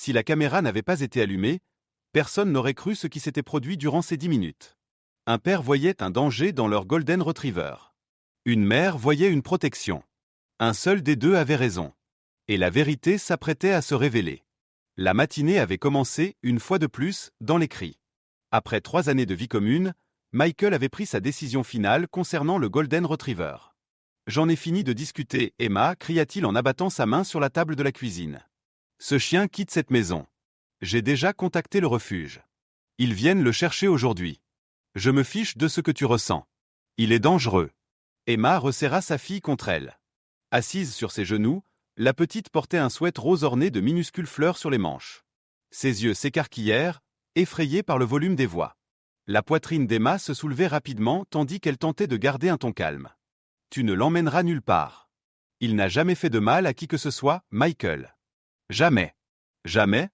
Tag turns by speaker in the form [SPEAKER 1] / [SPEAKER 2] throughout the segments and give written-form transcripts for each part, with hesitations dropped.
[SPEAKER 1] Si la caméra n'avait pas été allumée, personne n'aurait cru ce qui s'était produit durant ces 10 minutes. Un père voyait un danger dans leur Golden Retriever. Une mère voyait une protection. Un seul des deux avait raison. Et la vérité s'apprêtait à se révéler. La matinée avait commencé, une fois de plus, dans les cris. Après 3 années de vie commune, Michael avait pris sa décision finale concernant le Golden Retriever. « J'en ai fini de discuter, Emma », cria-t-il en abattant sa main sur la table de la cuisine. « Ce chien quitte cette maison. J'ai déjà contacté le refuge. Ils viennent le chercher aujourd'hui. Je me fiche de ce que tu ressens. Il est dangereux. » Emma resserra sa fille contre elle. Assise sur ses genoux, la petite portait un sweat rose orné de minuscules fleurs sur les manches. Ses yeux s'écarquillèrent, effrayés par le volume des voix. La poitrine d'Emma se soulevait rapidement tandis qu'elle tentait de garder un ton calme. « Tu ne l'emmèneras nulle part. Il n'a jamais fait de mal à qui que ce soit, Michael. »« Jamais. »« Jamais ?»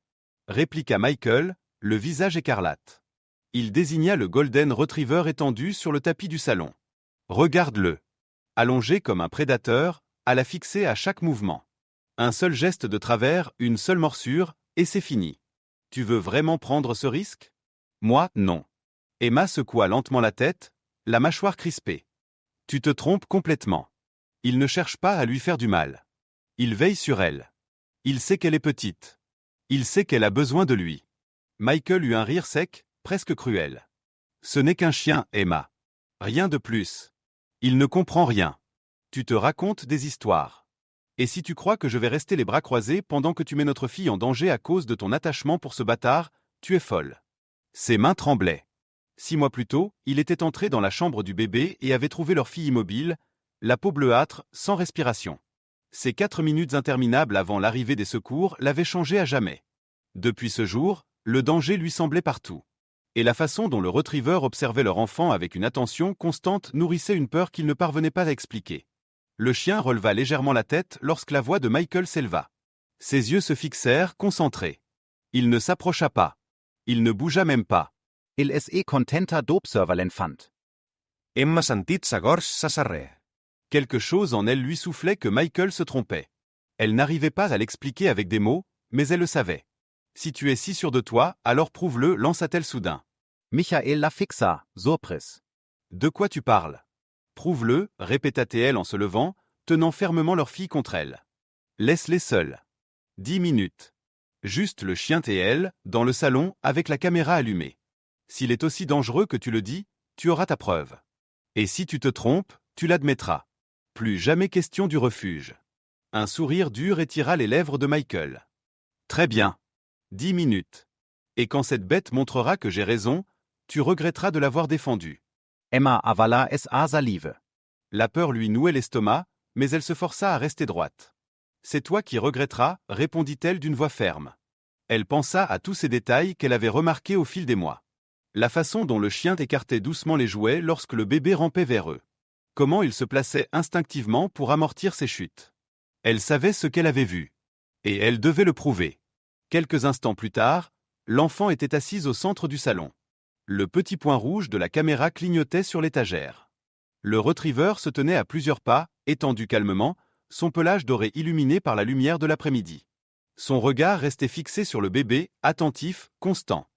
[SPEAKER 1] répliqua Michael, le visage écarlate. Il désigna le Golden Retriever étendu sur le tapis du salon. « Regarde-le. Allongé comme un prédateur, à la fixer à chaque mouvement. Un seul geste de travers, une seule morsure, et c'est fini. Tu veux vraiment prendre ce risque ? Moi, non. » Emma secoua lentement la tête, la mâchoire crispée. « Tu te trompes complètement. Il ne cherche pas à lui faire du mal. Il veille sur elle. Il sait qu'elle est petite. Il sait qu'elle a besoin de lui. » Michael eut un rire sec, presque cruel. « Ce n'est qu'un chien, Emma. Rien de plus. Il ne comprend rien. Tu te racontes des histoires. Et si tu crois que je vais rester les bras croisés pendant que tu mets notre fille en danger à cause de ton attachement pour ce bâtard, tu es folle. » Ses mains tremblaient. 6 mois plus tôt, il était entré dans la chambre du bébé et avait trouvé leur fille immobile, la peau bleuâtre, sans respiration. Ces 4 minutes interminables avant l'arrivée des secours l'avaient changé à jamais. Depuis ce jour, le danger lui semblait partout. Et la façon dont le retriever observait leur enfant avec une attention constante nourrissait une peur qu'il ne parvenait pas à expliquer. Le chien releva légèrement la tête lorsque la voix de Michael s'éleva. Ses yeux se fixèrent, concentrés. Il ne s'approcha pas. Il ne bougea même pas.
[SPEAKER 2] Il és contenta d'observar l'enfant.
[SPEAKER 3] Emma sentit sa gorge s'asserrer.
[SPEAKER 1] Quelque chose en elle lui soufflait que Michael se trompait. Elle n'arrivait pas à l'expliquer avec des mots, mais elle le savait. « Si tu es si sûr de toi, alors prouve-le » lança-t-elle soudain.
[SPEAKER 2] Michael la fixa, surprise.
[SPEAKER 1] « De quoi tu parles ? Prouve-le » répéta-t-elle en se levant, tenant fermement leur fille contre elle. « Laisse-les seuls. 10 minutes. Juste le chien et elle, dans le salon, avec la caméra allumée. S'il est aussi dangereux que tu le dis, tu auras ta preuve. Et si tu te trompes, tu l'admettras. Plus jamais question du refuge. » Un sourire dur étira les lèvres de Michael. « Très bien. 10 minutes. Et quand cette bête montrera que j'ai raison, tu regretteras de l'avoir défendue. »
[SPEAKER 2] Emma avala es a salive.
[SPEAKER 1] La peur lui nouait l'estomac, mais elle se força à rester droite. « C'est toi qui regretteras, » répondit-elle d'une voix ferme. Elle pensa à tous ces détails qu'elle avait remarqués au fil des mois. La façon dont le chien écartait doucement les jouets lorsque le bébé rampait vers eux. Comment il se plaçait instinctivement pour amortir ses chutes. Elle savait ce qu'elle avait vu. Et elle devait le prouver. Quelques instants plus tard, l'enfant était assise au centre du salon. Le petit point rouge de la caméra clignotait sur l'étagère. Le retriever se tenait à plusieurs pas, étendu calmement, son pelage doré illuminé par la lumière de l'après-midi. Son regard restait fixé sur le bébé, attentif, constant.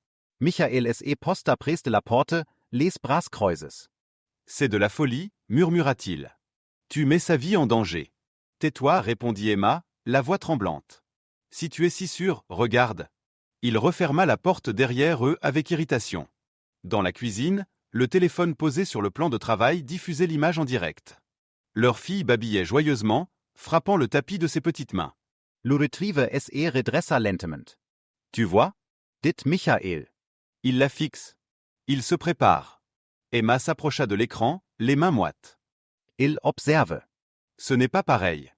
[SPEAKER 2] Michael es posta pres de la porte, les bras croises.
[SPEAKER 1] « C'est de la folie, » murmura-t-il. « Tu mets sa vie en danger. »« Tais-toi, » répondit Emma, la voix tremblante. « Si tu es si sûr, regarde. » Il referma la porte derrière eux avec irritation. Dans la cuisine, le téléphone posé sur le plan de travail diffusait l'image en direct. Leur fille babillait joyeusement, frappant le tapis de ses petites mains.
[SPEAKER 2] Le retriever es redressa lentement.
[SPEAKER 1] « Tu vois ? »
[SPEAKER 2] Dit Michael.
[SPEAKER 1] Il la fixe. Il se prépare. Emma s'approcha de l'écran, les mains moites.
[SPEAKER 2] Il observe.
[SPEAKER 1] Ce n'est pas pareil.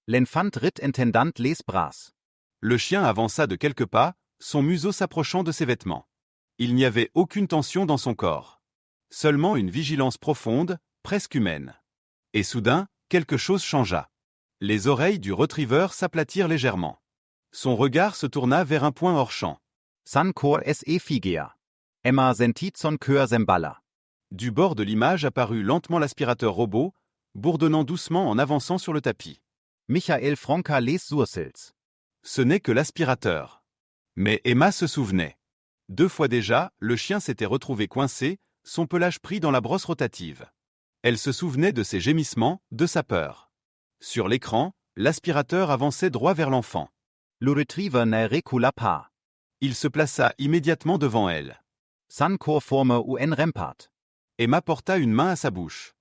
[SPEAKER 2] L'enfant rit intendant les bras.
[SPEAKER 1] Le chien avança de quelques pas, son museau s'approchant de ses vêtements. Il n'y avait aucune tension dans son corps. Seulement une vigilance profonde, presque humaine. Et soudain, quelque chose changea. Les oreilles du retriever s'aplatirent légèrement. Son regard se tourna vers un point hors champ.
[SPEAKER 2] San cor es figea. Emma sentit son cœur s'emballa.
[SPEAKER 1] Du bord de l'image apparut lentement l'aspirateur robot, bourdonnant doucement en avançant sur le tapis.
[SPEAKER 2] Michael franca les sourcils.
[SPEAKER 1] Ce n'est que l'aspirateur. Mais Emma se souvenait. 2 fois déjà, le chien s'était retrouvé coincé, son pelage pris dans la brosse rotative. Elle se souvenait de ses gémissements, de sa peur. Sur l'écran, l'aspirateur avançait droit vers l'enfant.
[SPEAKER 2] Le retriever ne recula pas.
[SPEAKER 1] Il se plaça immédiatement devant elle.
[SPEAKER 2] San conforme un rempart.
[SPEAKER 1] Emma porta une main à sa bouche.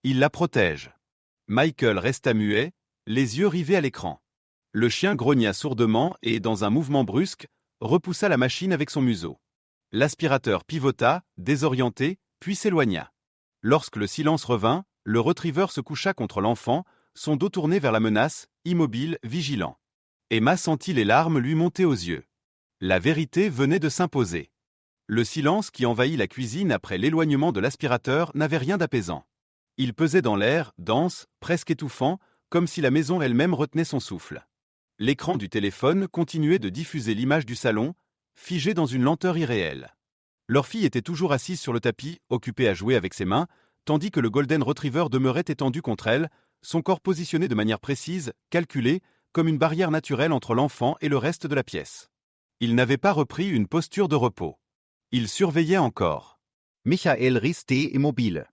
[SPEAKER 1] Il la protège. Michael resta muet, les yeux rivés à l'écran. Le chien grogna sourdement et, dans un mouvement brusque, repoussa la machine avec son museau. L'aspirateur pivota, désorienté, puis s'éloigna. Lorsque le silence revint, le retriever se coucha contre l'enfant, son dos tourné vers la menace, immobile, vigilant. Emma sentit les larmes lui monter aux yeux. La vérité venait de s'imposer. Le silence qui envahit la cuisine après l'éloignement de l'aspirateur n'avait rien d'apaisant. Il pesait dans l'air, dense, presque étouffant, comme si la maison elle-même retenait son souffle. L'écran du téléphone continuait de diffuser l'image du salon, figée dans une lenteur irréelle. Leur fille était toujours assise sur le tapis, occupée à jouer avec ses mains, tandis que le Golden Retriever demeurait étendu contre elle, son corps positionné de manière précise, calculée, comme une barrière naturelle entre l'enfant et le reste de la pièce. Il n'avait pas repris une posture de repos. Il surveillait encore.
[SPEAKER 2] Michael restait immobile.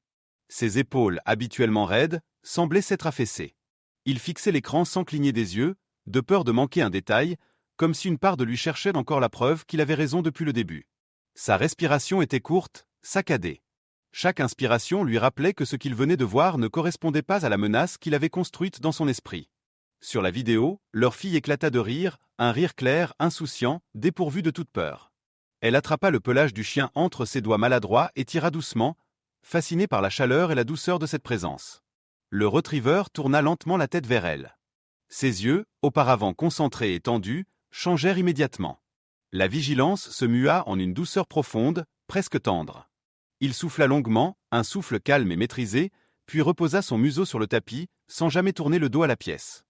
[SPEAKER 1] Ses épaules, habituellement raides, semblaient s'être affaissées. Il fixait l'écran sans cligner des yeux, de peur de manquer un détail, comme si une part de lui cherchait encore la preuve qu'il avait raison depuis le début. Sa respiration était courte, saccadée. Chaque inspiration lui rappelait que ce qu'il venait de voir ne correspondait pas à la menace qu'il avait construite dans son esprit. Sur la vidéo, leur fille éclata de rire, un rire clair, insouciant, dépourvu de toute peur. Elle attrapa le pelage du chien entre ses doigts maladroits et tira doucement, fascinée par la chaleur et la douceur de cette présence. Le retriever tourna lentement la tête vers elle. Ses yeux, auparavant concentrés et tendus, changèrent immédiatement. La vigilance se mua en une douceur profonde, presque tendre. Il souffla longuement, un souffle calme et maîtrisé, puis reposa son museau sur le tapis, sans jamais tourner le dos à la pièce.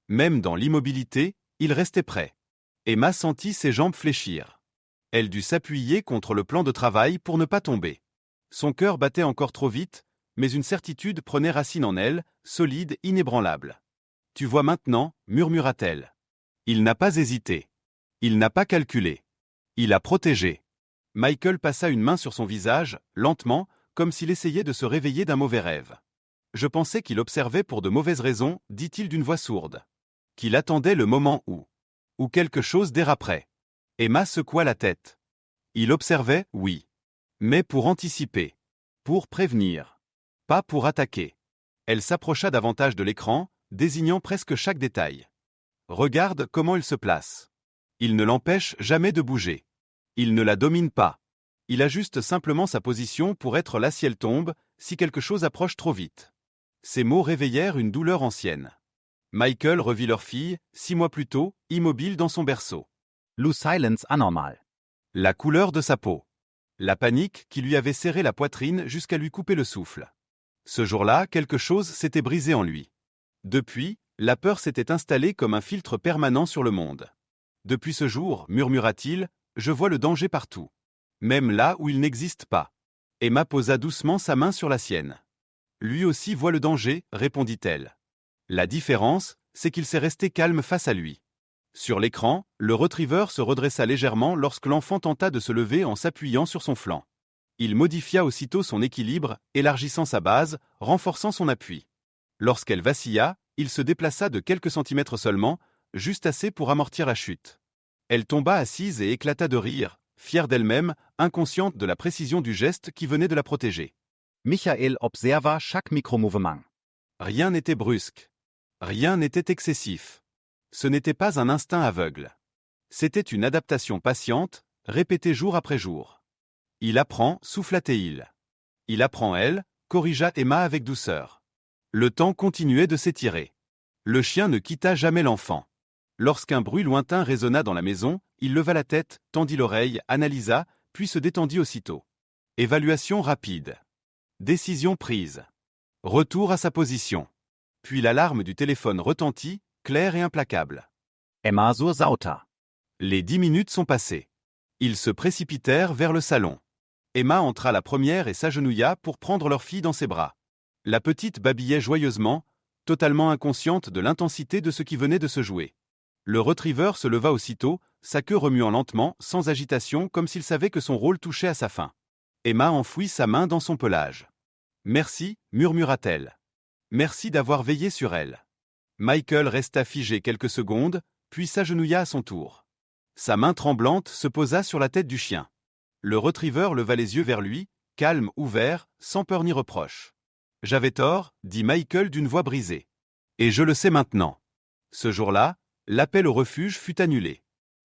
[SPEAKER 1] Même dans l'immobilité, il restait prêt. Emma sentit ses jambes fléchir. Elle dut s'appuyer contre le plan de travail pour ne pas tomber. Son cœur battait encore trop vite, mais une certitude prenait racine en elle, solide, inébranlable. « Tu vois maintenant » murmura-t-elle. Il n'a pas hésité. Il n'a pas calculé. Il a protégé. Michael passa une main sur son visage, lentement, comme s'il essayait de se réveiller d'un mauvais rêve. « Je pensais qu'il observait pour de mauvaises raisons » dit-il d'une voix sourde. Qu'il attendait le moment où quelque chose déraperait. Emma secoua la tête. Il observait, oui. Mais pour anticiper. Pour prévenir. Pas pour attaquer. Elle s'approcha davantage de l'écran, désignant presque chaque détail. Regarde comment il se place. Il ne l'empêche jamais de bouger. Il ne la domine pas. Il ajuste simplement sa position pour être là si elle tombe, si quelque chose approche trop vite. Ces mots réveillèrent une douleur ancienne. Michael revit leur fille, 6 mois plus tôt, immobile dans son berceau.
[SPEAKER 2] Le silence anormal.
[SPEAKER 1] La couleur de sa peau. La panique qui lui avait serré la poitrine jusqu'à lui couper le souffle. Ce jour-là, quelque chose s'était brisé en lui. Depuis, la peur s'était installée comme un filtre permanent sur le monde. Depuis ce jour, murmura-t-il, je vois le danger partout. Même là où il n'existe pas. Emma posa doucement sa main sur la sienne. Lui aussi voit le danger, répondit-elle. La différence, c'est qu'il s'est resté calme face à lui. Sur l'écran, le retriever se redressa légèrement lorsque l'enfant tenta de se lever en s'appuyant sur son flanc. Il modifia aussitôt son équilibre, élargissant sa base, renforçant son appui. Lorsqu'elle vacilla, il se déplaça de quelques centimètres seulement, juste assez pour amortir la chute. Elle tomba assise et éclata de rire, fière d'elle-même, inconsciente de la précision du geste qui venait de la protéger.
[SPEAKER 2] Michael observa chaque micro-mouvement.
[SPEAKER 1] Rien n'était brusque. Rien n'était excessif. Ce n'était pas un instinct aveugle. C'était une adaptation patiente, répétée jour après jour. Il apprend, souffla-t-il. Il apprend elle, corrigea Emma avec douceur. Le temps continuait de s'étirer. Le chien ne quitta jamais l'enfant. Lorsqu'un bruit lointain résonna dans la maison, il leva la tête, tendit l'oreille, analysa, puis se détendit aussitôt. Évaluation rapide. Décision prise. Retour à sa position. Puis l'alarme du téléphone retentit, claire et implacable.
[SPEAKER 2] Emma sursauta.
[SPEAKER 1] Les 10 minutes sont passées. Ils se précipitèrent vers le salon. Emma entra la première et s'agenouilla pour prendre leur fille dans ses bras. La petite babillait joyeusement, totalement inconsciente de l'intensité de ce qui venait de se jouer. Le retriever se leva aussitôt, sa queue remuant lentement, sans agitation, comme s'il savait que son rôle touchait à sa fin. Emma enfouit sa main dans son pelage. « Merci, murmura-t-elle. Merci d'avoir veillé sur elle. » Michael resta figé quelques secondes, puis s'agenouilla à son tour. Sa main tremblante se posa sur la tête du chien. Le retriever leva les yeux vers lui, calme, ouvert, sans peur ni reproche. « J'avais tort, dit Michael d'une voix brisée. Et je le sais maintenant. » Ce jour-là, l'appel au refuge fut annulé.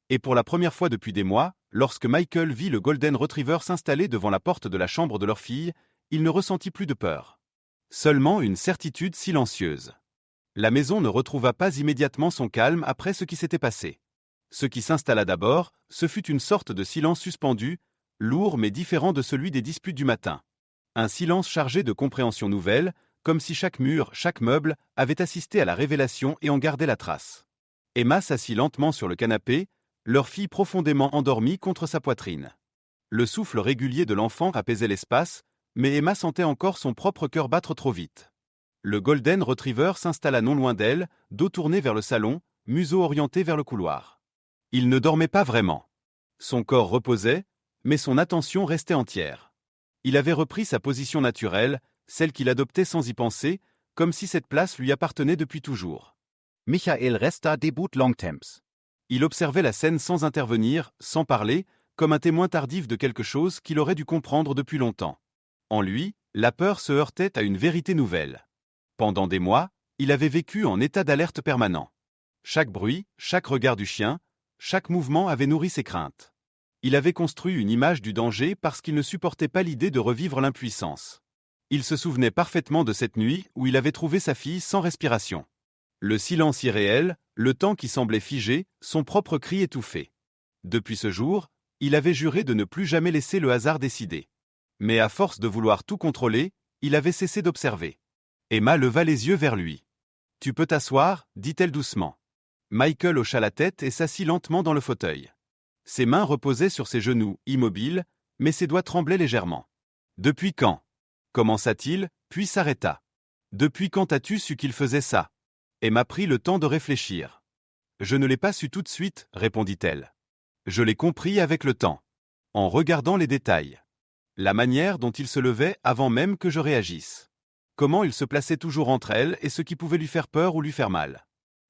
[SPEAKER 1] Et pour la première fois depuis des mois, lorsque Michael vit le Golden Retriever s'installer devant la porte de la chambre de leur fille, il ne ressentit plus de peur. Seulement une certitude silencieuse. La maison ne retrouva pas immédiatement son calme après ce qui s'était passé. Ce qui s'installa d'abord, ce fut une sorte de silence suspendu, lourd mais différent de celui des disputes du matin. Un silence chargé de compréhension nouvelle, comme si chaque mur, chaque meuble, avait assisté à la révélation et en gardait la trace. Emma s'assit lentement sur le canapé, leur fille profondément endormie contre sa poitrine. Le souffle régulier de l'enfant apaisait l'espace, mais Emma sentait encore son propre cœur battre trop vite. Le Golden Retriever s'installa non loin d'elle, dos tourné vers le salon, museau orienté vers le couloir. Il ne dormait pas vraiment. Son corps reposait, mais son attention restait entière. Il avait repris sa position naturelle, celle qu'il adoptait sans y penser, comme si cette place lui appartenait depuis toujours.
[SPEAKER 2] Michael resta debout longtemps.
[SPEAKER 1] Il observait la scène sans intervenir, sans parler, comme un témoin tardif de quelque chose qu'il aurait dû comprendre depuis longtemps. En lui, la peur se heurtait à une vérité nouvelle. Pendant des mois, il avait vécu en état d'alerte permanent. Chaque bruit, chaque regard du chien, chaque mouvement avait nourri ses craintes. Il avait construit une image du danger parce qu'il ne supportait pas l'idée de revivre l'impuissance. Il se souvenait parfaitement de cette nuit où il avait trouvé sa fille sans respiration. Le silence irréel, le temps qui semblait figé, son propre cri étouffé. Depuis ce jour, il avait juré de ne plus jamais laisser le hasard décider. Mais à force de vouloir tout contrôler, il avait cessé d'observer. Emma leva les yeux vers lui. « Tu peux t'asseoir » dit-elle doucement. Michael hocha la tête et s'assit lentement dans le fauteuil. Ses mains reposaient sur ses genoux, immobiles, mais ses doigts tremblaient légèrement. « Depuis quand » commença-t-il, puis s'arrêta. « Depuis quand as-tu su qu'il faisait ça » Emma prit le temps de réfléchir. « Je ne l'ai pas su tout de suite » répondit-elle. « Je l'ai compris avec le temps. En regardant les détails. La manière dont il se levait avant même que je réagisse. Comment il se plaçait toujours entre elle et ce qui pouvait lui faire peur ou lui faire mal. »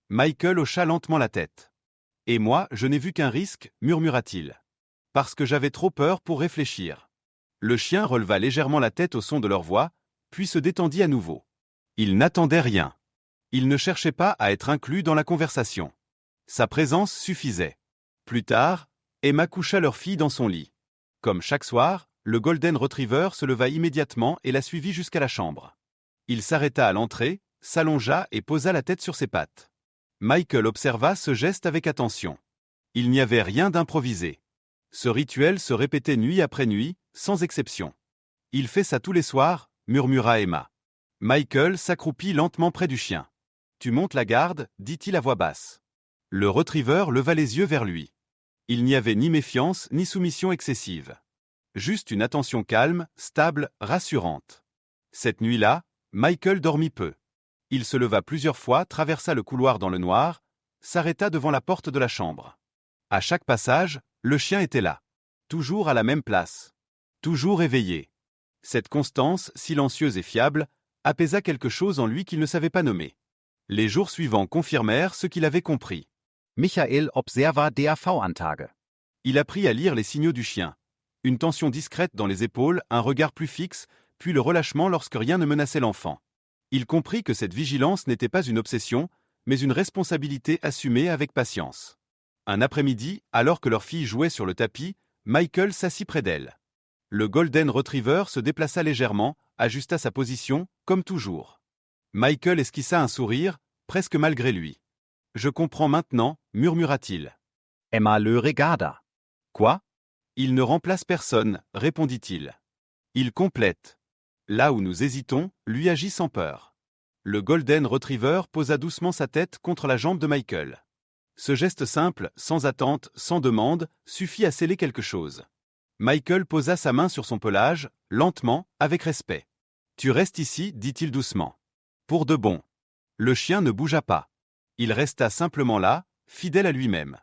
[SPEAKER 1] Michael hocha lentement la tête. « Et moi, je n'ai vu qu'un risque, murmura-t-il. Parce que j'avais trop peur pour réfléchir. » Le chien releva légèrement la tête au son de leur voix, puis se détendit à nouveau. Il n'attendait rien. Il ne cherchait pas à être inclus dans la conversation. Sa présence suffisait. Plus tard, Emma coucha leur fille dans son lit. Comme chaque soir, le Golden Retriever se leva immédiatement et la suivit jusqu'à la chambre. Il s'arrêta à l'entrée, s'allongea et posa la tête sur ses pattes. Michael observa ce geste avec attention. Il n'y avait rien d'improvisé. Ce rituel se répétait nuit après nuit, sans exception. « Il fait ça tous les soirs » murmura Emma. Michael s'accroupit lentement près du chien. « Tu montes la garde » dit-il à voix basse. Le retriever leva les yeux vers lui. Il n'y avait ni méfiance ni soumission excessive. Juste une attention calme, stable, rassurante. Cette nuit-là, Michael dormit peu. Il se leva plusieurs fois, traversa le couloir dans le noir, s'arrêta devant la porte de la chambre. À chaque passage, le chien était là. Toujours à la même place. Toujours éveillé. Cette constance, silencieuse et fiable, apaisa quelque chose en lui qu'il ne savait pas nommer. Les jours suivants confirmèrent ce qu'il avait compris.
[SPEAKER 2] Michael observa DAV-Antage.
[SPEAKER 1] Il apprit à lire les signaux du chien. Une tension discrète dans les épaules, un regard plus fixe, puis le relâchement lorsque rien ne menaçait l'enfant. Il comprit que cette vigilance n'était pas une obsession, mais une responsabilité assumée avec patience. Un après-midi, alors que leur fille jouait sur le tapis, Michael s'assit près d'elle. Le Golden Retriever se déplaça légèrement, ajusta sa position, comme toujours. Michael esquissa un sourire, presque malgré lui. « Je comprends maintenant » murmura-t-il.
[SPEAKER 2] Emma le regarda.
[SPEAKER 1] « Quoi » ? Il ne remplace personne, répondit-il. Il complète. Là où nous hésitons, lui agit sans peur. Le Golden Retriever posa doucement sa tête contre la jambe de Michael. Ce geste simple, sans attente, sans demande, suffit à sceller quelque chose. Michael posa sa main sur son pelage, lentement, avec respect. « Tu restes ici » dit-il doucement. « Pour de bon. » Le chien ne bougea pas. Il resta simplement là, fidèle à lui-même.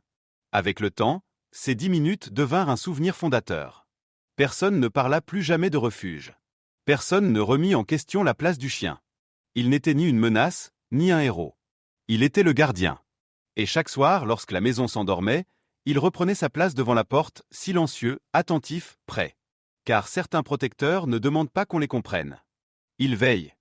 [SPEAKER 1] Avec le temps, ces 10 minutes devinrent un souvenir fondateur. Personne ne parla plus jamais de refuge. Personne ne remit en question la place du chien. Il n'était ni une menace, ni un héros. Il était le gardien. Et chaque soir, lorsque la maison s'endormait, il reprenait sa place devant la porte, silencieux, attentif, prêt. Car certains protecteurs ne demandent pas qu'on les comprenne. Ils veillent.